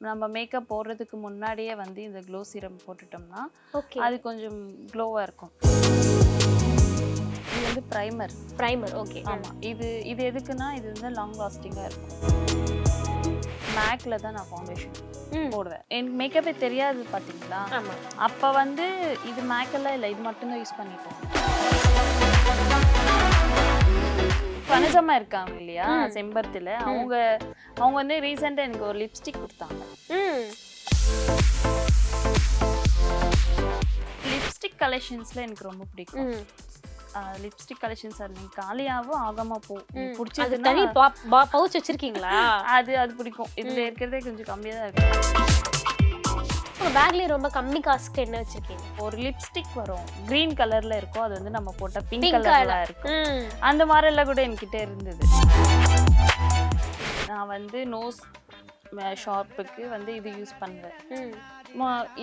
நம்ம மேக்கப் போடுறதுக்கு முன்னாடியே வந்து இந்த க்ளோ சீரம் போட்டுட்டோம்னா ஓகே. அது கொஞ்சம் க்ளோவா இருக்கும். இது வந்து பிரைமர். ஓகே. ஆமா. இது இது எதுக்குன்னா இது வந்து லாங் லாஸ்டிங்கா இருக்கும். மேக்ல தான் நான் ஃபவுண்டேஷன் போடுவேன். எனக்கு மேக்கப்பே தெரியாது பாத்தீங்களா? ஆமா. அப்ப வந்து இது மேக் எல்லாம் இல்ல, இது மட்டும் தான் யூஸ் பண்ணிட்டோம். பனஜம்மா இருக்காங்க இல்லையா செம்பருத்தில, அவங்க வந்து ரீசெண்டா எனக்கு ஒரு லிப்ஸ்டிக் கொடுத்தாங்க. லிப்ஸ்டிக் கலெக்ஷன்ஸ்ல எனக்கு ரொம்ப பிடிக்கும். லிப்ஸ்டிக் கலெக்ஷன்ஸ் நீங்க காலியாவும் ஆகாம போ பிடிச்சதுன்னா தனி பவுச் வச்சிருக்கீங்களா? அது பிடிக்கும். இதுல இருக்கிறதே கொஞ்சம் கம்மியா தான் இருக்கு. பேக்லயே ரொம்ப கம்மி காசுக்கு என்ன வச்சிருக்கீங்க? ஒரு லிப்ஸ்டிக் வரும், கிரீன் கலர்ல இருக்கும். அது வந்து நம்ம போட்ட பிங்க் கலர்ல இருக்கும். அந்த மாதிரி எல்லாம் கூட என்கிட்ட இருந்தது. நான் வந்து நோஸ் ஷார்ப்புக்கு வந்து இது யூஸ் பண்ணுவேன்.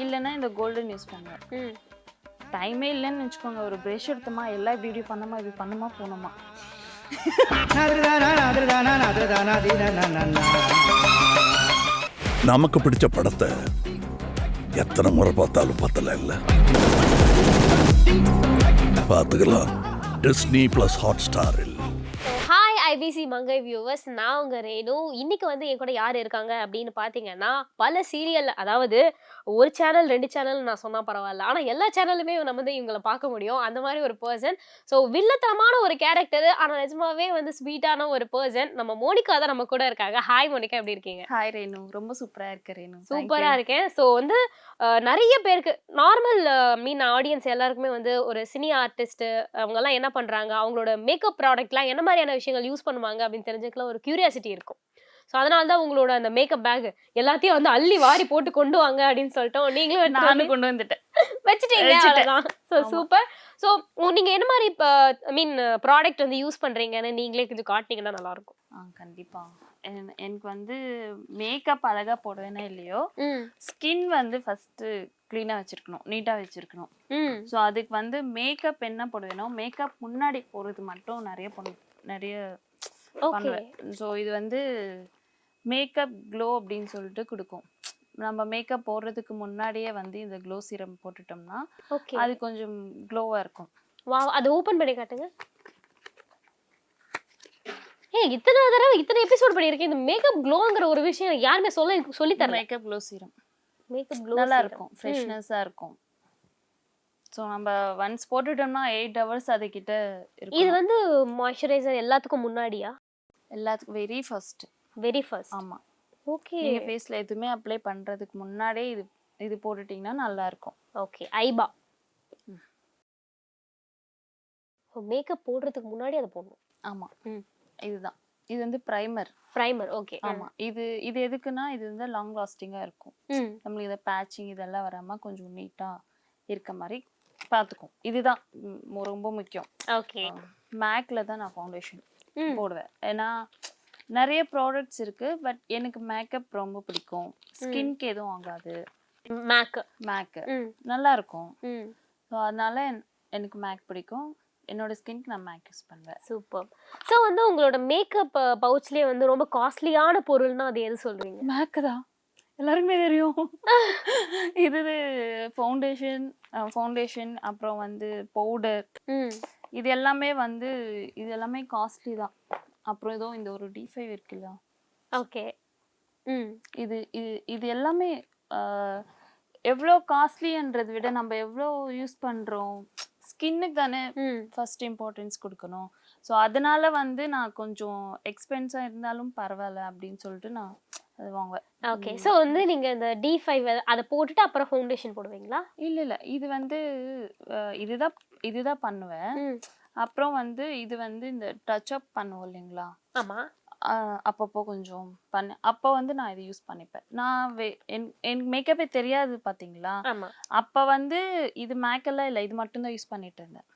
இல்லைன்னா இந்த கோல்டன் யூஸ் பண்ணுவேன். டைமே இல்லைன்னு வச்சுக்கோங்க, ஒரு ப்ரஷ் எடுத்தோமா எல்லாம் இப்படி பண்ணமா இப்படி பண்ணுமா போனோமா. நமக்கு பிடிச்ச படத்தை எத்தனை முறை பார்த்தாலும் பத்தல இல்ல, பார்த்துக்கலாம் டிஸ்னி பிளஸ் ஹாட்ஸ்டாரில். ஹாய் ஐபிசி மங்கை வியூவர்ஸ், நான் உங்க ரேணு. இன்னைக்கு வந்து என் கூட யார் இருக்காங்க அப்படின்னு பார்த்தீங்கன்னா, பல சீரியல், அதாவது ஒரு சேனல் 2 சேனல் நான் சொன்னா பரவாயில்ல, ஆனால் எல்லா சேனலுமே நம்ம வந்து இவங்களை பார்க்க முடியும். அந்த மாதிரி ஒரு பர்சன். ஸோ வில்லத்தனமான ஒரு கேரக்டர், ஆனால் நிஜமாவே வந்து ஸ்வீட்டான ஒரு பர்சன். நம்ம மோனிகா தான் நம்ம கூட இருக்காங்க. ஹாய் மோனிகா, எப்படி இருக்கீங்க? ஹாய் ரேணு, ரொம்ப சூப்பரா இருக்கு ரேணு. சூப்பரா இருக்கேன். ஸோ வந்து நிறைய பேருக்கு நார்மல் ஆடியன்ஸ் எல்லாருக்குமே வந்து ஒரு சினி ஆர்டிஸ்ட் அவங்கெல்லாம் என்ன பண்றாங்க, அவங்களோட மேக்கப் ப்ராடக்ட்லாம் என்ன மாதிரியான விஷயங்கள் யூஸ் பண்ணுவாங்க அப்படின்னு தெரிஞ்சுக்கலாம் ஒரு கியூரியாசிட்டி இருக்கும். ஸோ அதனால தான் உங்களோட அந்த மேக்கப் பேக் எல்லாத்தையும் வந்து அள்ளி வாரி போட்டு கொண்டு வாங்க அப்படின்னு சொல்லிட்டோம். நீங்களும் நானும் கொண்டு வந்துட்டேன், வச்சுட்டீங்க. அவ்வளவுதான். So super. ஸோ நீங்க என்ன மாதிரி இப்போ ப்ராடக்ட் வந்து யூஸ் பண்றீங்கன்னு நீங்களே கொஞ்சம் காட்டினீங்கன்னா நல்லா இருக்கும். கண்டிப்பா. எனக்கு வந்து மேக்கப் அழகா போடுவேனா இல்லையோ, ஸ்கின் வந்து ஃபர்ஸ்ட் கிளீனா வச்சிருக்கணும், நீட்டா வச்சிருக்கணும். ஸோ அதுக்கு வந்து மேக்கப் என்ன போடுவேனோ, மேக்கப் முன்னாடி போடுறது மட்டும் நிறைய பண்ணுவேன். ஸோ இது வந்து மேக்கப் க்ளோ அப்படின்னு சொல்லிட்டு கொடுக்கும். நம்ம மேக்கப் போடுறதுக்கு முன்னாடியே வந்து இந்த க்ளோ சீரம் போட்டுட்டோம்னா அது கொஞ்சம் க்ளோவா இருக்கும். வாவ், அது ஓபன் பண்ணி காட்டுங்க. இத்தனை தடவை இத்தனை எபிசோட் பண்ணியிருக்கேன், இந்த மேக்கப் க்ளோங்கிற ஒரு விஷயம் யாருமே சொல்லி தரல. Makeup glow serum makeup glow நல்லா இருக்கும், ஃப்ரெஷ்னஸா இருக்கும். ஸோ நம்ம ஒன்ஸ் போட்டுட்டோம்னா 8 hours அது கிட்ட இருக்கும். இது வந்து மாய்ஸ்சரைசர் எல்லாத்துக்கும் முன்னாடியா? எல்லாத்துக்கும் வெரி ஃபர்ஸ்ட். ஆமா. ஓகே. நீங்க ஃபேஸ்ல எதுவுமே அப்ளை பண்றதுக்கு முன்னாடியே இது போட்டுட்டீங்கன்னா நல்லா இருக்கும். ஓகே. ஐபா மேக்கப் போடுறதுக்கு முன்னாடி அதை போடணும். ஆமா. இதுதான். இது வந்து பிரைமர். ஓகே. ஆமா. இது எதுக்குன்னா இது வந்து லாங் லாஸ்டிங்கா இருக்கும். நம்மளுக்கு இத பேட்சிங் இதெல்லாம் வராம கொஞ்சம் நீட்டா இருக்க மாதிரி பாத்துக்கும். இதுதான் ரொம்ப முக்கியம். ஓகே. மேக்ல தான் நான் ஃபவுண்டேஷன் போடுவேன். ஏன்னா நிறைய ப்ராடக்ட்ஸ் இருக்கு, பட் எனக்கு மேக்கப் ரொம்ப பிடிக்கும். ஸ்கின்க்கு எதுவும் ஆகாது. மேக் நல்லா இருக்கும். ஸோ அதனால எனக்கு மேக் பிடிக்கும். என்னோட ஸ்கின்க்கு நான் மேக் யூஸ் பண்ணுவேன். சூப்பர். ஸோ வந்து உங்களோட மேக்கப் பவுச்லேயே வந்து ரொம்ப காஸ்ட்லியான பொருள்னா அது எது சொல்றீங்க? மேக் தான், எல்லாருக்குமே தெரியும். இது ஃபவுண்டேஷன் அப்புறம் வந்து பவுடர், இது எல்லாமே காஸ்ட்லி தான். அப்புறம் ஏதோ இந்த ஒரு D5 இருக்குல்ல, ஓகே. இது இது எல்லாமே எவ்வளோ காஸ்ட்லின்றதை விட நம்ம எவ்வளோ யூஸ் பண்றோம், ஸ்கின்னுக்கு தானே ஃபர்ஸ்ட் இம்பார்ட்டன்ஸ் கொடுக்கணும். ஸோ அதனால வந்து நான் கொஞ்சம் எக்ஸ்பென்ஸாக இருந்தாலும் பரவாயில்ல அப்படின்னு சொல்லிட்டு நான் அது வாங்குவேன். ஓகே. ஸோ வந்து நீங்க இந்த D5 அதை போட்டுட்டு அப்புறம் ஃபவுண்டேஷன் போடுவீங்களா? இல்ல, இது வந்து இதுதான் பண்ணுவேன். அப்புறம் வந்து இது வந்து இந்த டச் அப் பண்ணுவோம் இல்லைங்களா? ஆமா. அப்பப்போ கொஞ்சம் அப்போ வந்து நான் இதை யூஸ் பண்ணிப்பேன். நான் எனக்கு மேக்கப்பே தெரியாது பாத்தீங்களா? அப்ப வந்து இது மேக் எல்லாம் இல்ல, இது மட்டும் தான் யூஸ் பண்ணிட்டு இருந்தேன்.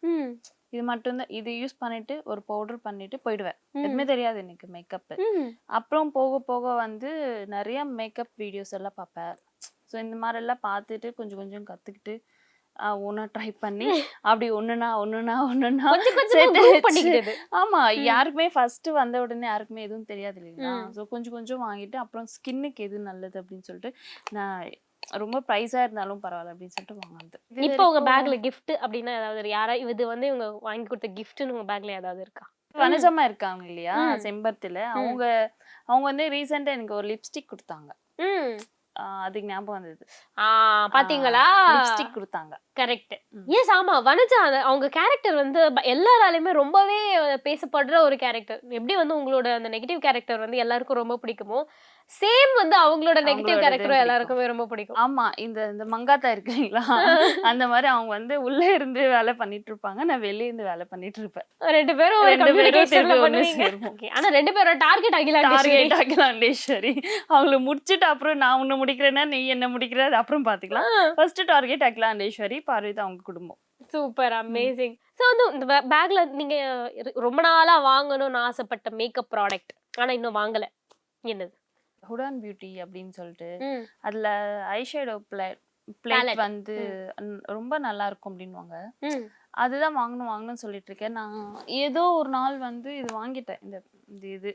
இது மட்டும்தான், இது யூஸ் பண்ணிட்டு ஒரு பவுடர் பண்ணிட்டு போயிடுவேன். எதுவுமே தெரியாது எனக்கு மேக்கப். அப்புறம் போக போக வந்து நிறைய மேக்கப் வீடியோஸ் எல்லாம் பார்ப்பேன். ஸோ இந்த மாதிரி எல்லாம் பார்த்துட்டு கொஞ்சம் கொஞ்சம் கத்துக்கிட்டு ஒன்னா ட்ரை பண்ணி அப்படி ஒண்ணுனா கொஞ்சம் கொஞ்சமா சேர்த்து group வச்சு. பண்ணிக்கிட்டது. ஆமா யாருக்குமே ஃபர்ஸ்ட் வந்த உடனே யாருக்குமே எதுவும் தெரியாது இல்லைங்களா. ஸோ கொஞ்சம் கொஞ்சம் வாங்கிட்டு அப்புறம் ஸ்கின்னுக்கு எது நல்லது அப்படின்னு சொல்லிட்டு நான் ரொம்ப ப்ரைஸா இருந்தாலும் பரவாயில்ல அப்படின்னு சொல்லிட்டு வாங்குனது. இப்போ உங்க பேக்ல gift அப்படின்னா ஏதாவது யாரா இது வந்து இவங்க வாங்கி கொடுத்த giftன்னு உங்க பேக்ல ஏதாவது இருக்கா? வனஜம்மா இருக்காங்க இல்லையா செம்பருத்தில, அவங்க வந்து ரீசெண்டா எனக்கு ஒரு லிப்ஸ்டிக் கொடுத்தாங்க. அதுக்கு ஞாபகம் வந்தது. பாத்தீங்களா, லிப்ஸ்டிக் கொடுத்தாங்க. கரெக்ட். எஸ், ஆமா, வனஜா அவங்க கேரக்டர் வந்து எல்லாராலையுமே ரொம்பவே பேசப்படுற ஒரு கேரக்டர். எப்படி வந்து உங்களோட அந்த நெகட்டிவ் கேரக்டர் வந்து எல்லாருக்கும் ரொம்ப பிடிக்குமோ, சேம் வந்து அவங்களோட நெகட்டிவ் கேரக்டரும் எல்லாருக்குமே ரொம்ப பிடிக்கும். ஆமா, இந்த மங்காத்தா இருக்குங்களா, அந்த மாதிரி அவங்க வந்து உள்ள இருந்து வேலை பண்ணிட்டு இருப்பாங்க, நான் வெளிய இருந்து வேலை பண்ணிட்டு இருப்பேன். ரெண்டு பேரும் ஒரு கம்யூனிகேஷன்ல பண்ணுவீங்க. ஆனா ரெண்டு பேரும் டார்கெட் அகிலாண்டேஸ்வரி அவங்கள முடிச்சிட்டு அப்புறம் நான் உன்னை முடிக்கிறேன்னா நீ என்ன முடிக்கிற அப்புறம் பாத்துக்கலாம். ஃபர்ஸ்ட் டார்கெட் அகிலாண்டேஸ்வரி, பார்வதி அவங்க குடும்பம். Super, amazing. சோ வந்து இந்த பேக்ல நீங்க ரொம்ப நாளா வாங்கணும்னு ஆசைப்பட்ட மேக்கப் ப்ராடக்ட் ஆனா இன்னும் வாங்கல, என்னது? ஹுடான் பியூட்டி அப்படின்னு சொல்லிட்டு அதுல ஐஷேடோ பிளேட் வந்து ரொம்ப நல்லா இருக்கும் அப்படின்வாங்க. அதுதான் வாங்கணும்னு சொல்லிட்டு இருக்கேன். நான் ஏதோ ஒரு நாள் வந்து இது வாங்கிட்டேன். இது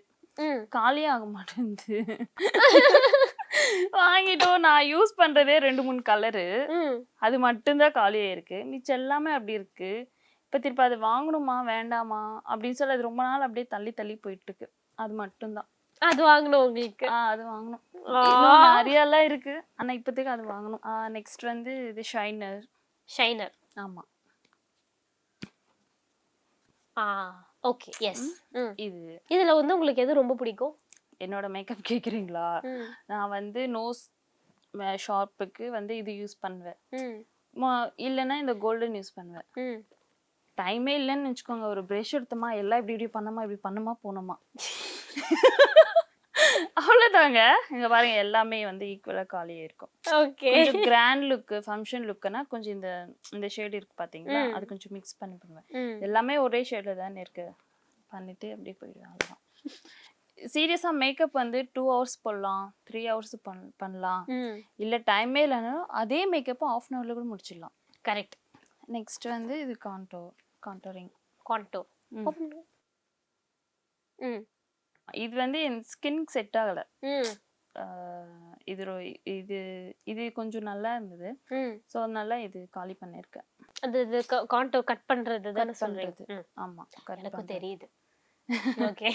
காலியே ஆக மாட்டேங்குது. வாங்கிட்டோம். நான் யூஸ் பண்றதே 2-3 கலரு, அது மட்டும்தான் காலியே இருக்கு. மிச்சம் எல்லாமே அப்படி இருக்கு. இப்ப திருப்பி அது வாங்கணுமா வேண்டாமா அப்படின்னு சொல்லி அது ரொம்ப நாள் அப்படியே தள்ளி தள்ளி போயிட்டு இருக்கு. அது மட்டும்தான். அது வாங்கணும் உங்களுக்கு? அது வாங்கணும். இன்னும் நிறைய எல்லாம் இருக்கு, ஆனா இப்போதைக்கு அது வாங்கணும். நெக்ஸ்ட் வந்து இது ஷைனர். ஆமா. Okay, yes. இதுல வந்து உங்களுக்கு எது ரொம்ப பிடிக்கும்? என்னோட மேக்கப் கேக்குறீங்களா? நான் வந்து நோஸ் ஷார்ப்புக்கு வந்து இது யூஸ் பண்ணுவேன். இல்லைன்னா இந்த கோல்டன் யூஸ் பண்ணுவேன். டைமே இல்லைன்னு வச்சுக்கோங்க, ஒரு ப்ரஷ் எடுத்தோமா எல்லாம் இப்படி பண்ணமா போனோமா அவ்வளவுதாங்க. இங்க பாருங்க எல்லாமே வந்து ஈக்குவலா காலியா இருக்கும். கொஞ்சம் கிராண்ட் லுக், ஃபங்க்ஷன் லுக்னா கொஞ்சம் இந்த ஷேட் இருக்கு பாத்தீங்களா, அது கொஞ்சம் மிக்ஸ் பண்ணி பண்ணுவேன். எல்லாமே ஒரே ஷேட்ல தானே இருக்கு, பண்ணிட்டு அப்படியே போயிடுவேன். அவ்வளவுதான். சீரியஸா மேக்கப் வந்து 2 hours போடலாம், 3 hours பண்ணலாம். இல்ல டைமே இல்லைனாலும் அதே மேக்கப் 1/2 an hourல கூட முடிச்சிடலாம். கரெக்ட். நெக்ஸ்ட் வந்து இது கான்டோரிங். இது வந்து என் ஸ்கின்க்கு செட் ஆகல. இது கொஞ்சம் நல்லா இருந்தது. சோ அதனால இது காலி பண்ணிருக்கேன். அது கான்டோர் கட் பண்றது தான சொல்றது? ஆமா, எனக்கு தெரியுது. ஓகே.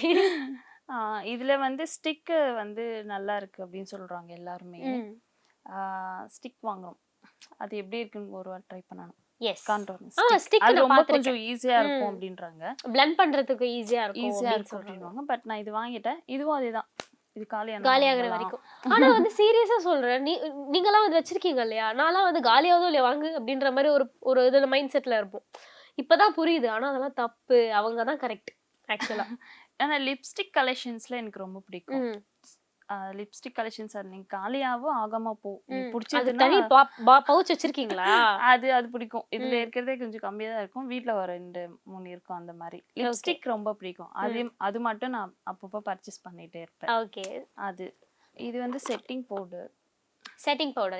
இதுல வந்து ஸ்டிக் வந்து நல்லா இருக்கு அப்படின்னு சொல்றாங்க எல்லாருமே. ஸ்டிக் வாங்கணும். அது எப்படி இருக்குன்னு ஒரு வாட்டி ட்ரை பண்ணணும். எஸ், அது ரொம்ப கொஞ்சம் ஈஸியா இருக்கும் அப்படின்றாங்க. blend பண்றதுக்கு ஈஸியா இருக்கும் சொல்றாங்க. பட் நான் இது வாங்கிட்டேன். இதுவும் அதேதான், இது காலியாகிற வரைக்கும். ஆனா வந்து சீரியஸா சொல்றேன், நீங்கலாம் வந்து வச்சிருக்கீங்க இல்லையா, நான்லாம் வந்து காலியாவதோ இல்லையா வாங்கு அப்படின்ற மாதிரி ஒரு இதுல மைண்ட் செட்ல இருப்போம். இப்பதான் புரியுது, ஆனா அதெல்லாம் தப்பு, அவங்க தான் கரெக்ட் ஆக்சுவலா. ஆனா லிப்ஸ்டிக் கலெக்ஷன்ஸ்ல எனக்கு ரொம்ப பிடிக்கும். லிப்ஸ்டிக் கலெக்ஷன்ஸ் நீங்க காலியாவும் ஆகாம போ, பிடிச்சது தனி பவுச் வச்சிருக்கீங்களா? அது பிடிக்கும். இதுல இருக்கிறதே கொஞ்சம் கம்மியா தான் இருக்கும். வீட்ல ஒரு 2-3 இருக்கும். அந்த மாதிரி லிப்ஸ்டிக் ரொம்ப பிடிக்கும். அது மட்டும் நான் அப்பப்போ பர்ச்சேஸ் பண்ணிட்டே இருப்பேன். ஓகே. இது வந்து செட்டிங் பவுடர்.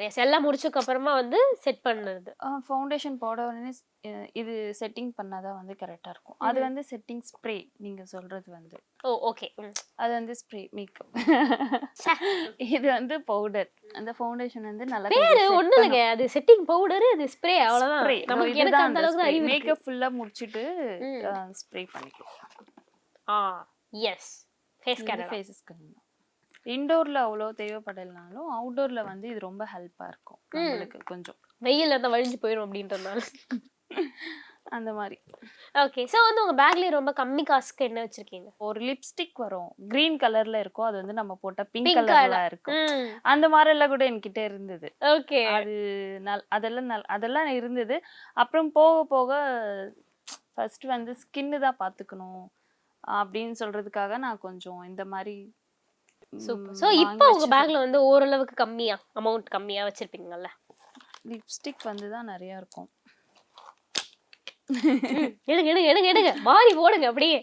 எஸ், எல்லாம் முடிச்சதுக்கு அப்புறமா வந்து செட் பண்ணுறது. ஃபவுண்டேஷன் போட உடனே இது செட்டிங் பண்ணாதான் வந்து கரெக்டா இருக்கும். அது வந்து செட்டிங் ஸ்ப்ரே நீங்க சொல்றது வந்து. ஓகே. அது வந்து ஸ்ப்ரே மேக்கப். இது வந்து பவுடர். அந்த ஃபவுண்டேஷன் வந்து நல்லா பேரு ஒண்ணு இல்லங்க, அது செட்டிங் பவுடர், அது ஸ்ப்ரே, அவ்வளவுதான். நமக்கு எனக்கு அந்த அளவுக்கு அறிவு. மேக்கப் ஃபுல்லா முடிச்சிட்டு ஸ்ப்ரே பண்ணிக்கலாம். எஸ், ஃபேஸ்க்கு இன்டோர்ல அவ்வளோ தேவைப்படலனாலும் அவுட்டோர்ல வந்து இது ரொம்ப ஹெல்ப்பா இருக்கும் நம்மளுக்கு. கொஞ்சம் வெயில்ல தான் வழிஞ்சு போயிடும் அப்படின்றதுனால அந்த மாதிரி. ஓகே. சோ வந்து உங்க பேக்ல ரொம்ப கம்மி காசுக்கு என்ன வச்சிருக்கீங்க? ஒரு லிப்ஸ்டிக் வரும், கிரீன் கலர்ல இருக்கும். அது வந்து நம்ம போட்ட பிங்க் கலர்ல இருக்கும். அந்த மாதிரி எல்லாம் கூட என்கிட்ட இருந்தது. ஓகே. அது அதெல்லாம் இருந்தது. அப்புறம் போக போக ஃபர்ஸ்ட் வந்து ஸ்கின்னு தான் பாத்துக்கணும் அப்படின்னு சொல்றதுக்காக நான் கொஞ்சம் இந்த மாதிரி. சோ இப்போ உங்க பேக்ல வந்து ஓரளவுக்கு அமௌண்ட் கம்மியா வச்சிருப்பீங்கல்ல? லிப்ஸ்டிக் வந்து தான் நிறைய இருக்கும். எடுங்க மாறி போடுங்க அப்படியே.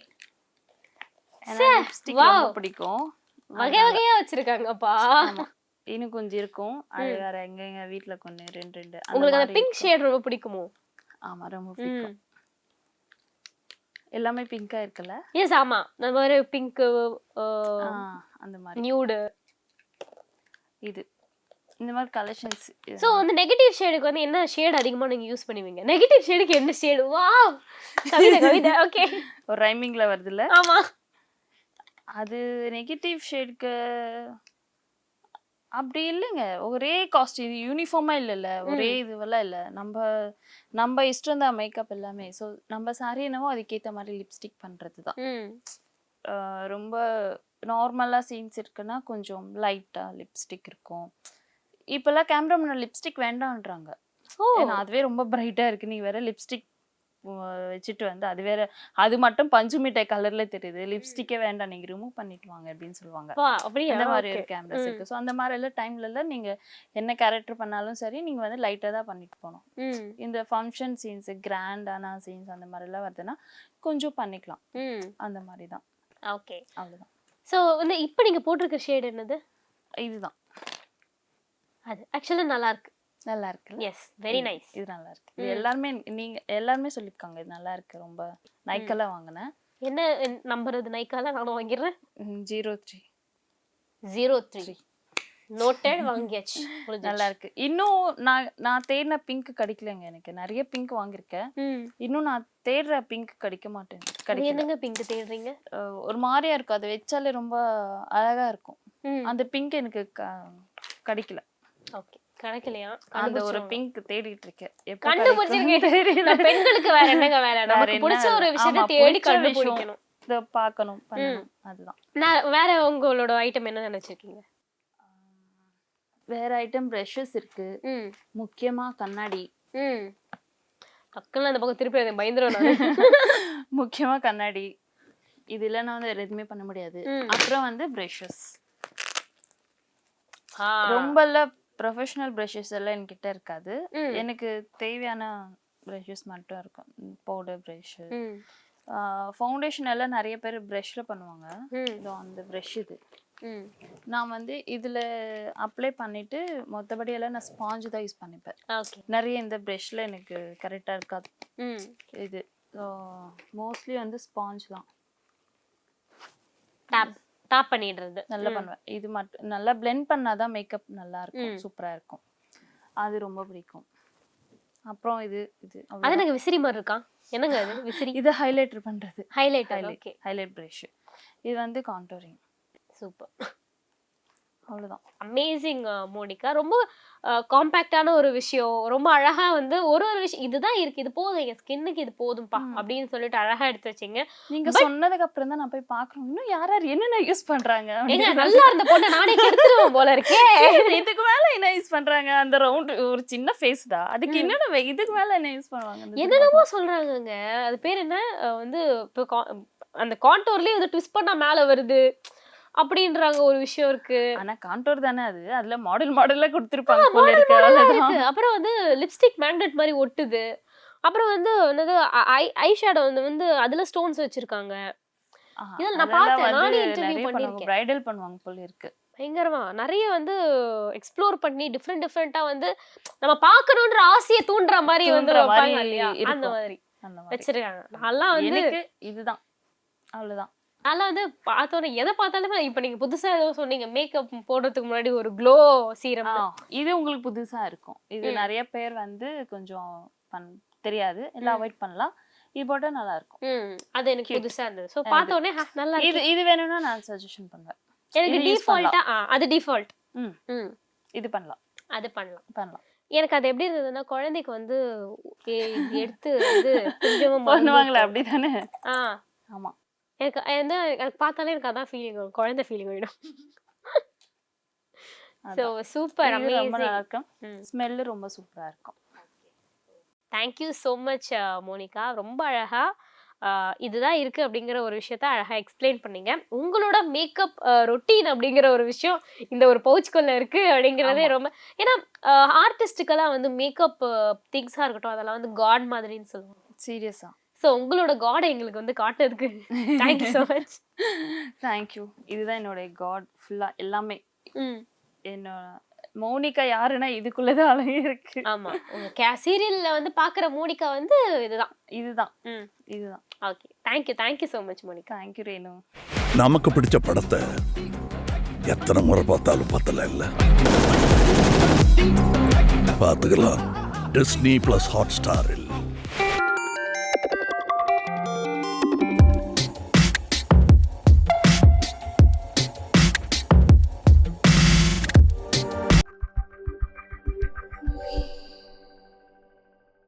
லிப்ஸ்டிக் ரொம்ப பிடிக்கும். வகை வகையா வச்சிருக்காங்கப்பா. இன்னும் கொஞ்சம் இருக்கும். அது வேற எங்க வீட்ல கொஞ்சம் 2 உங்களுக்கு அந்த பிங்க் ஷேட் ரொம்ப பிடிக்குமோ? ஆமா ரொம்ப பிடிக்கும். எல்லாமே பிங்கா இருக்குல்ல? எஸ் ஆமா. அந்த மாதிரி பிங்க் அந்த மாதிரி நியூடு இது இந்த மாதிரி கலெக்ஷன்ஸ். சோ அந்த நெகட்டிவ் ஷேடுக்கு வந்து என்ன ஷேட் அதிகமா நீங்க யூஸ் பண்ணுவீங்க? நெகட்டிவ் ஷேடுக்கு என்ன ஷேட்? வாவ் கவிதை ஓகே. ஒரு ரைமிங்ல வருதுல்ல? ஆமா. அது நெகட்டிவ் ஷேடுக்கு அப்படி இல்லைங்க. ஒரே காஸ்டியூம் யூனிஃபார்மா இல்லைல்ல, ஒரே இதுவெல்லாம் இல்லை. நம்ம இஷ்டம் தான் மேக்கப் எல்லாமே. ஸோ நம்ம சாரி என்னவோ அதுக்கேற்ற மாதிரி லிப்ஸ்டிக் பண்ணுறது தான். ரொம்ப நார்மலாக சீன்ஸ் இருக்குன்னா கொஞ்சம் லைட்டாக லிப்ஸ்டிக் இருக்கும். இப்போல்லாம் கேமரா முன்னாடி லிப்ஸ்டிக் வேண்டான்றாங்க. ஏன்னா அதுவே ரொம்ப பிரைட்டாக இருக்குது, நீ வேற லிப்ஸ்டிக் வச்சுட்டு வந்து அது வேற, அது மட்டும் பஞ்சு மிட்டாய் கலர்ல தெரியுது, லிப்ஸ்டிக்கே வேண்டாம் நீங்க ரிமூவ் பண்ணிட்டு வாங்க அப்படின்னு சொல்லுவாங்க. அந்த மாதிரி ஒரு கேமராஸ் இருக்கு. ஸோ அந்த மாதிரி எல்லாம் டைம்ல எல்லாம் நீங்க என்ன கேரக்டர் பண்ணாலும் சரி, நீங்க வந்து லைட்டா தான் பண்ணிட்டு போகணும். இந்த ஃபங்க்ஷன் சீன்ஸ், கிராண்டான சீன்ஸ் அந்த மாதிரி எல்லாம் வருதுன்னா கொஞ்சம் பண்ணிக்கலாம். அந்த மாதிரி தான். ஓகே, அவ்வளவுதான். ஸோ வந்து இப்போ நீங்க போட்டிருக்க ஷேட் என்னது? இதுதான். அது ஆக்சுவலா நல்லா இருக்கு. நல்லா இருக்கு. Yes, very nice. இது நல்லா இருக்கு. இது எல்லாரும் நீங்க எல்லாரும் சொல்லிருக்காங்க இது நல்லா இருக்கு. ரொம்ப நைக்கால வாங்குனேன். என்ன நம்பர் இது? நைக்கால நானும் வாங்கிடுறேன். 03 03 நோட்டட் வாங்கியாச்சு. நல்லா இருக்கு. இன்னும் நான் தேடின பிங்க் கிடைக்கலங்க. எனக்கு நிறைய பிங்க் வாங்கியிருக்கேன். இன்னும் நான் தேடுற பிங்க் கிடைக்க மாட்டேங்குது. என்னங்க பிங்க் தேடுறீங்க? ஒரு மாதிரியா இருக்கும், அதை வச்சாலே ரொம்ப அழகா இருக்கும். அந்த பிங்க் எனக்கு கிடைக்கல. ஓகே, கிடைக்கலையா? அந்த ஒரு பிங்க் தேடிட்டு இருக்கேன். கண்டுபிடிச்சிருக்கேன். பெண்களுக்கு வேற என்னங்க வேலை? நமக்கு பிடிச்ச ஒரு விஷயத்தை தேடி கண்டுபிடிக்கணும், இத பார்க்கணும், பண்ணணும். அதுதான். வேற உங்களோட ஐட்டம் என்ன நினைச்சிருக்கீங்க? வேற ஐட்டம் பிரஷஸ் இருக்கு. முக்கியமா கண்ணாடி. டக்குன்னு அந்த பக்கம் திருப்பி பயந்துரும் நான். முக்கியமா கண்ணாடி. இது இல்லைன்னா வந்து எதுவுமே பண்ண முடியாது. அப்புறம் வந்து பிரஷஸ். ரொம்ப ப்ரொஃபஷனல் பிரஷஸ் எல்லாம் என்கிட்ட இருக்காது. எனக்கு தேவையான பிரஷஸ் மட்டும் இருக்கும். பவுடர் பிரஷ், ஃபவுண்டேஷன் எல்லாம் நிறைய பேர் பிரஷ்ல பண்ணுவாங்க. இதோ அந்த பிரஷ் இது. நான் வந்து இதுல அப்ளை பண்ணிட்டு மொத்தபடி எல்லாம் நான் ஸ்பாஞ்ச் தான் யூஸ் பண்ணிப்பேன். நிறைய இந்த பிரஷ்ல எனக்கு கரெக்டா இருக்காது. இது மோஸ்ட்லி வந்து ஸ்பாஞ்ச் தான். டாப் பண்ணிடுறது நல்லா பண்ணுவேன். இது மட்டும் நல்லா பிளெண்ட் பண்ணாதான் மேக்கப் நல்லா இருக்கும், சூப்பரா இருக்கும். அது ரொம்ப பிடிக்கும். அப்புறம் இது அது எனக்கு விசிறி மாதிரி இருக்கா? என்னங்க அது விசிறி? இது ஹைலைட்டர் பண்றது. ஹைலைட்டர். Okay, highlight brush. இது வந்து கான்டூரிங். சூப்பர், அவ்வளவுதான். Amazing Monica. ரொம்ப காம்பாக்டான ஒரு விஷயம், ரொம்ப அழகா வந்து ஒரு விஷயம் இதுதான் இருக்கு, இது போதும் என் ஸ்கின்னுக்கு, இது போதும்பா அப்படின்னு சொல்லிட்டு அழகா எடுத்து வச்சீங்க. நீங்க சொன்னதுக்கு அப்புறம் தான் நான் போய் பாக்குறேன் இன்னும் யார் என்னென்ன யூஸ் பண்றாங்க. நல்லா இருந்த பொண்ணை நானே கெடுத்துருவேன் போல இருக்கே. இதுக்கு மேல என்ன யூஸ் பண்றாங்க? அந்த ரவுண்ட் ஒரு சின்ன ஃபேஸ் தான், அதுக்கு என்னென்ன இதுக்கு மேல என்ன யூஸ் பண்ணுவாங்க? என்னென்னமோ சொல்றாங்கங்க. அது பேர் என்ன வந்து இப்போ அந்த கான்டோர்லயே வந்து ட்விஸ்ட் பண்ணா மேல வருது அப்படின்றாங்க ஒரு விஷயம் இருக்கு. ஆனா கான்டோர் தானே அது, அதுல மாடல்ல கொடுத்திருப்பாங்க போல இருக்கு. அப்புறம் வந்து லிப்ஸ்டிக் மேக்னெட் மாதிரி ஒட்டுது. அப்புறம் வந்து என்னது ஐ ஷேடோ வந்து அதுல ஸ்டோன்ஸ் வச்சிருக்காங்க. இதெல்லாம் நான் பார்த்தேன், நானே இன்டர்வியூ பண்ணிருக்கேன். பிரைடல் பண்ணுவாங்க போல இருக்கு. பயங்கரமா நிறைய வந்து எக்ஸ்ப்ளோர் பண்ணி டிஃபரெண்டா வந்து நம்ம பார்க்கணும்ன்ற ஆசையை தூண்டுற மாதிரி வந்து வைப்பாங்க இல்லையா, அந்த மாதிரி வச்சிருக்காங்க. நல்லா வந்து இதுதான் அவ்வளவுதான். அதெல்லாம் வந்து பார்த்தோன்னே எதை பார்த்தாலுமே, இப்போ நீங்க புதுசா ஏதோ சொன்னீங்க மேக்கப் போடுறதுக்கு முன்னாடி ஒரு க்ளோ சீரம், இது உங்களுக்கு புதுசா இருக்கும். இது நிறைய பேர் வந்து கொஞ்சம் தெரியாது, எல்லாம் அவாய்ட் பண்ணலாம். இது போட்டா நல்லா இருக்கும். அது எனக்கு புதுசா இருந்தது. சோ பார்த்தோன்னே நல்லா இருக்கு. இது வேணும்னா நான் சஜஷன் பண்ணுவேன். எனக்கு டிஃபால்ட்டா அது டிஃபால்ட். இது பண்ணலாம், அது பண்ணலாம். எனக்கு அது எப்படி இருந்ததுன்னா, குழந்தைக்கு வந்து எடுத்து வந்து கொஞ்சமா பண்ணுவாங்களா அப்படிதானே? ஆமா, எனக்கு பார்த்தாலே எனக்கு அதான் ஃபீலிங் வரும், குழந்தை ஃபீலிங் ஆயிடும். So super, amazing. ரொம்ப நல்லா இருக்கும். ஸ்மெல் ரொம்ப சூப்பரா இருக்கும். Thank you so much Monica. ரொம்ப அழகா இதுதான் இருக்கு அப்படிங்கிற ஒரு விஷயத்த அழகா எக்ஸ்பிளைன் பண்ணீங்க. உங்களோட மேக்கப் ரொட்டீன் அப்படிங்கிற ஒரு விஷயம் இந்த ஒரு பவுச்சுக்குள்ள இருக்கு அப்படிங்கிறதே ரொம்ப, ஏன்னா ஆர்டிஸ்டுக்கெல்லாம் வந்து மேக்கப் திங்ஸா இருக்கட்டும் அதெல்லாம் வந்து காட் மாதிரின்னு சொல்லுவாங்க. சீரியஸா? ஸோ உங்களோட காட் எங்களுக்கு வந்து காட்டுறதுக்கு தேங்க்யூ ஸோ மச். தேங்க்யூ. இதுதான் என்னோட காட் ஃபுல்லா எல்லாமே. என்ன மௌனிகா யாருன்னா இதுக்குள்ளதான் அழகே இருக்கு. ஆமா உங்க சீரியல்ல வந்து பாக்குற மோனிகா வந்து இதுதான். இதுதான். Okay, thank you so much Monica. Thank you Renu. நமக்கு பிடிச்ச படத்தை எத்தனை முறை பார்த்தாலும் பத்தல இல்ல. பார்த்துக்கலாம். Disney plus hot star.